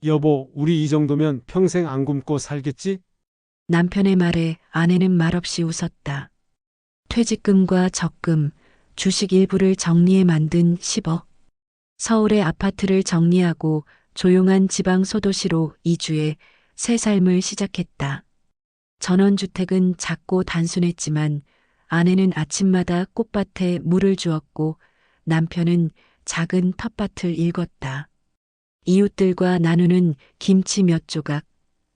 여보, 우리 이 정도면 평생 안 굶고 살겠지? 남편의 말에 아내는 말없이 웃었다. 퇴직금과 적금, 주식 일부를 정리해 만든 10억. 서울의 아파트를 정리하고 조용한 지방 소도시로 이주해 새 삶을 시작했다. 전원주택은 작고 단순했지만 아내는 아침마다 꽃밭에 물을 주었고 남편은 작은 텃밭을 일궜다. 이웃들과 나누는 김치 몇 조각,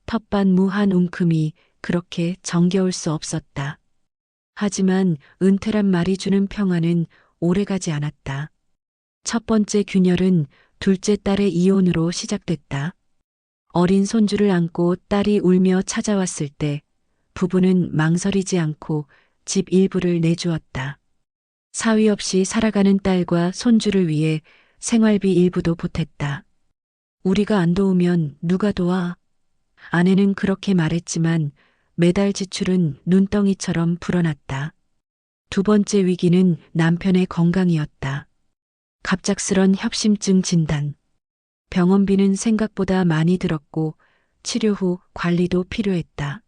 텃밭 무 한 움큼이 그렇게 정겨울 수 없었다. 하지만 은퇴란 말이 주는 평화는 오래가지 않았다. 첫 번째 균열은 둘째 딸의 이혼으로 시작됐다. 어린 손주를 안고 딸이 울며 찾아왔을 때 부부는 망설이지 않고 집 일부를 내주었다. 사위 없이 살아가는 딸과 손주를 위해 생활비 일부도 보탰다. 우리가 안 도우면 누가 도와? 아내는 그렇게 말했지만 매달 지출은 눈덩이처럼 불어났다. 두 번째 위기는 남편의 건강이었다. 갑작스런 협심증 진단. 병원비는 생각보다 많이 들었고 치료 후 관리도 필요했다.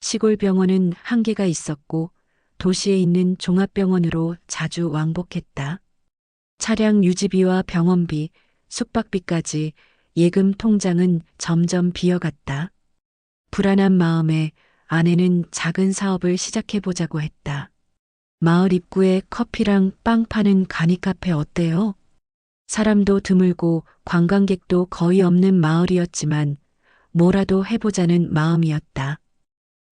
시골 병원은 한계가 있었고 도시에 있는 종합병원으로 자주 왕복했다. 차량 유지비와 병원비, 숙박비까지 예금 통장은 점점 비어갔다. 불안한 마음에 아내는 작은 사업을 시작해보자고 했다. 마을 입구에 커피랑 빵 파는 간이 카페 어때요? 사람도 드물고 관광객도 거의 없는 마을이었지만 뭐라도 해보자는 마음이었다.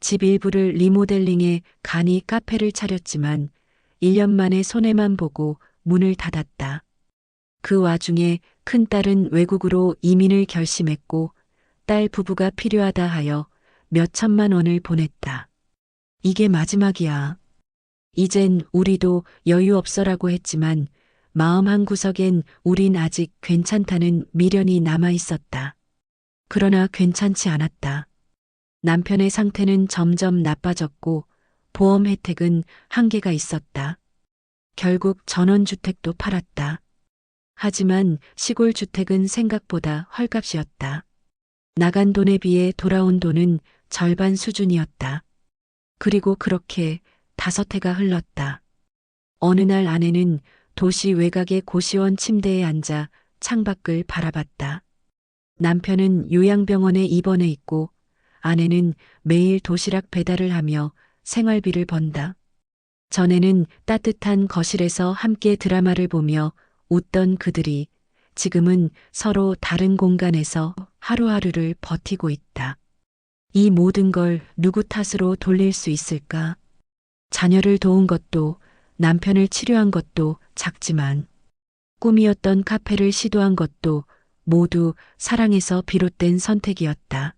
집 일부를 리모델링해 간이 카페를 차렸지만 1년 만에 손해만 보고 문을 닫았다. 그 와중에 큰딸은 외국으로 이민을 결심했고 딸 부부가 필요하다 하여 몇 천만 원을 보냈다. 이게 마지막이야. 이젠 우리도 여유 없어라고 했지만 마음 한구석엔 우린 아직 괜찮다는 미련이 남아 있었다. 그러나 괜찮지 않았다. 남편의 상태는 점점 나빠졌고 보험 혜택은 한계가 있었다. 결국 전원주택도 팔았다. 하지만 시골 주택은 생각보다 헐값이었다. 나간 돈에 비해 돌아온 돈은 절반 수준이었다. 그리고 그렇게 5해가 흘렀다. 어느 날 아내는 도시 외곽의 고시원 침대에 앉아 창밖을 바라봤다. 남편은 요양병원에 입원해 있고 아내는 매일 도시락 배달을 하며 생활비를 번다. 전에는 따뜻한 거실에서 함께 드라마를 보며 웃던 그들이 지금은 서로 다른 공간에서 하루하루를 버티고 있다. 이 모든 걸 누구 탓으로 돌릴 수 있을까? 자녀를 도운 것도 남편을 치료한 것도 작지만 꿈이었던 카페를 시도한 것도 모두 사랑에서 비롯된 선택이었다.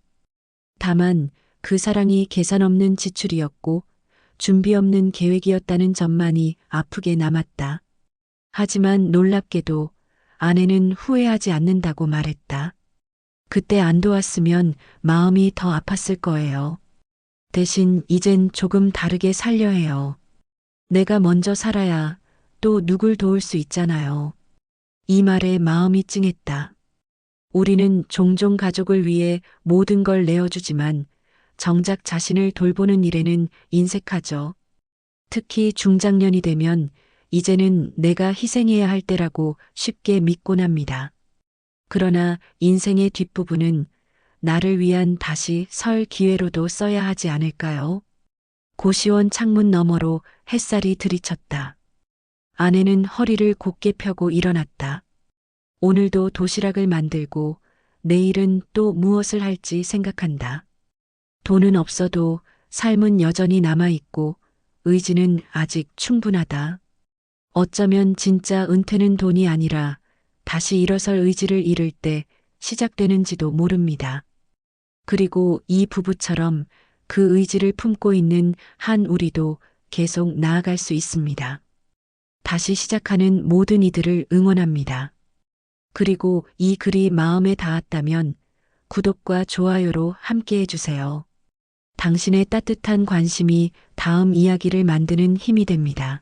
다만 그 사랑이 계산 없는 지출이었고 준비 없는 계획이었다는 점만이 아프게 남았다. 하지만 놀랍게도 아내는 후회하지 않는다고 말했다. 그때 안 도왔으면 마음이 더 아팠을 거예요. 대신 이젠 조금 다르게 살려 해요. 내가 먼저 살아야 또 누굴 도울 수 있잖아요. 이 말에 마음이 찡했다. 우리는 종종 가족을 위해 모든 걸 내어주지만 정작 자신을 돌보는 일에는 인색하죠. 특히 중장년이 되면 이제는 내가 희생해야 할 때라고 쉽게 믿곤 합니다. 그러나 인생의 뒷부분은 나를 위한 다시 설 기회로도 써야 하지 않을까요? 고시원 창문 너머로 햇살이 들이쳤다. 아내는 허리를 곧게 펴고 일어났다. 오늘도 도시락을 만들고 내일은 또 무엇을 할지 생각한다. 돈은 없어도 삶은 여전히 남아있고 의지는 아직 충분하다. 어쩌면 진짜 은퇴는 돈이 아니라 다시 일어설 의지를 잃을 때 시작되는지도 모릅니다. 그리고 이 부부처럼 그 의지를 품고 있는 한 우리도 계속 나아갈 수 있습니다. 다시 시작하는 모든 이들을 응원합니다. 그리고 이 글이 마음에 닿았다면 구독과 좋아요로 함께 해주세요. 당신의 따뜻한 관심이 다음 이야기를 만드는 힘이 됩니다.